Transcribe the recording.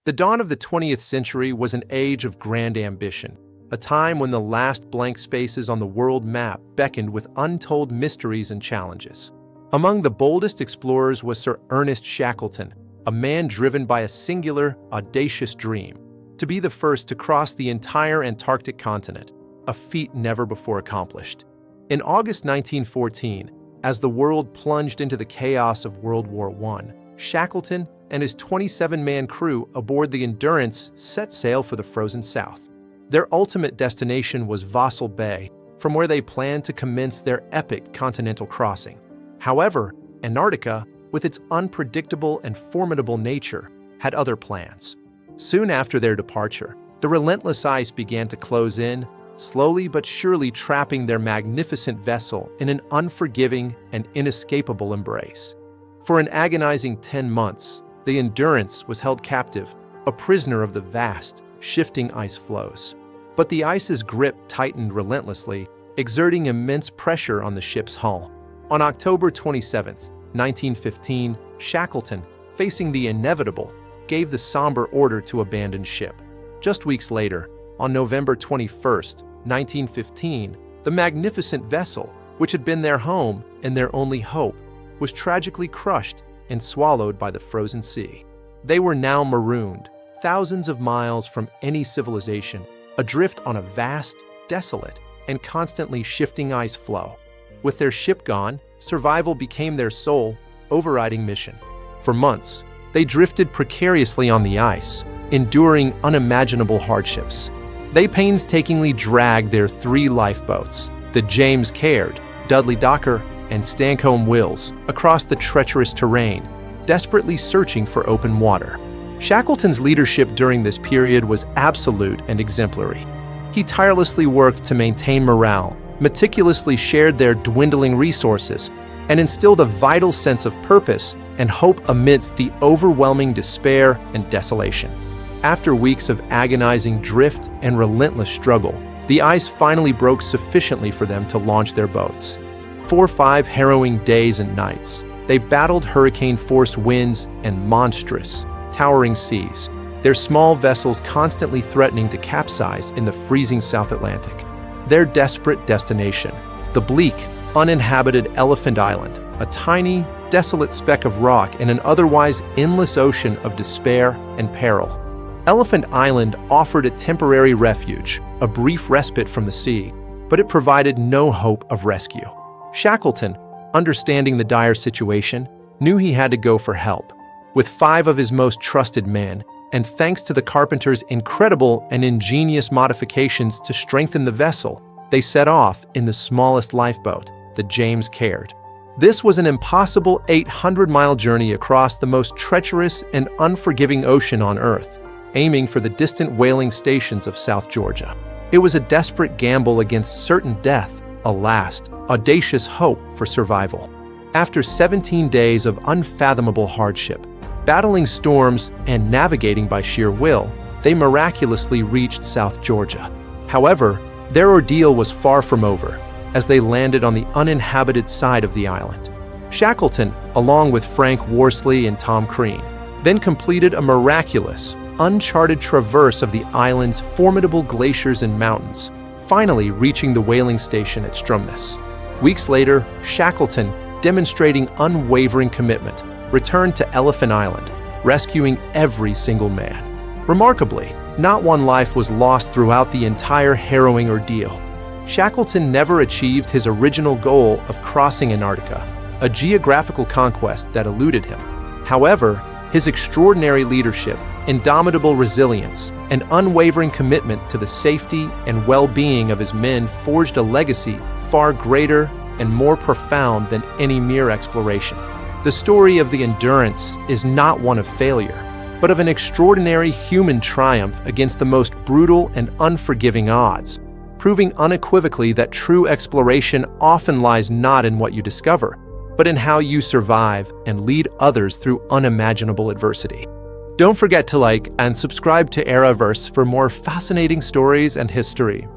The dawn of the 20th century was an age of grand ambition, a time when the last blank spaces on the world map beckoned with untold mysteries and challenges. Among the boldest explorers was Sir Ernest Shackleton, a man driven by a singular, audacious dream: to be the first to cross the entire Antarctic continent, a feat never before accomplished. In August 1914, as the world plunged into the chaos of World War I, Shackleton and his 27-man crew aboard the Endurance set sail for the frozen South. Their ultimate destination was Weddell Bay, from where they planned to commence their epic continental crossing. However, Antarctica, with its unpredictable and formidable nature, had other plans. Soon after their departure, the relentless ice began to close in, slowly but surely trapping their magnificent vessel in an unforgiving and inescapable embrace. For an agonizing 10 months, the Endurance was held captive, a prisoner of the vast, shifting ice floes. But the ice's grip tightened relentlessly, exerting immense pressure on the ship's hull. On October 27, 1915, Shackleton, facing the inevitable, gave the somber order to abandon ship. Just weeks later, on November 21, 1915, the magnificent vessel, which had been their home and their only hope, was tragically crushed and swallowed by the frozen sea. They were now marooned, thousands of miles from any civilization, adrift on a vast, desolate, and constantly shifting ice floe. With their ship gone, survival became their sole, overriding mission. For months, they drifted precariously on the ice, enduring unimaginable hardships. They painstakingly dragged their 3 lifeboats, the James Caird, Dudley Docker, and Stancomb Wills, across the treacherous terrain, desperately searching for open water. Shackleton's leadership during this period was absolute and exemplary. He tirelessly worked to maintain morale, meticulously shared their dwindling resources, and instilled a vital sense of purpose and hope amidst the overwhelming despair and desolation. After weeks of agonizing drift and relentless struggle, the ice finally broke sufficiently for them to launch their boats. For 5 harrowing days and nights, they battled hurricane-force winds and monstrous, towering seas, their small vessels constantly threatening to capsize in the freezing South Atlantic. Their desperate destination, the bleak, uninhabited Elephant Island, a tiny, desolate speck of rock in an otherwise endless ocean of despair and peril. Elephant Island offered a temporary refuge, a brief respite from the sea, but it provided no hope of rescue. Shackleton, understanding the dire situation, knew he had to go for help. With 5 of his most trusted men, and thanks to the carpenter's incredible and ingenious modifications to strengthen the vessel, they set off in the smallest lifeboat, the James Caird. This was an impossible 800-mile journey across the most treacherous and unforgiving ocean on Earth, aiming for the distant whaling stations of South Georgia. It was a desperate gamble against certain death, a last, audacious hope for survival. After 17 days of unfathomable hardship, battling storms and navigating by sheer will, they miraculously reached South Georgia. However, their ordeal was far from over, as they landed on the uninhabited side of the island. Shackleton, along with Frank Worsley and Tom Crean, then completed a miraculous, uncharted traverse of the island's formidable glaciers and mountains, finally reaching the whaling station at Stromness. Weeks later, Shackleton, demonstrating unwavering commitment, returned to Elephant Island, rescuing every single man. Remarkably, not one life was lost throughout the entire harrowing ordeal. Shackleton never achieved his original goal of crossing Antarctica, a geographical conquest that eluded him. However, his extraordinary leadership, indomitable resilience, and unwavering commitment to the safety and well-being of his men forged a legacy far greater and more profound than any mere exploration. The story of the Endurance is not one of failure, but of an extraordinary human triumph against the most brutal and unforgiving odds, proving unequivocally that true exploration often lies not in what you discover, but in how you survive and lead others through unimaginable adversity. Don't forget to like and subscribe to Eraverse for more fascinating stories and history.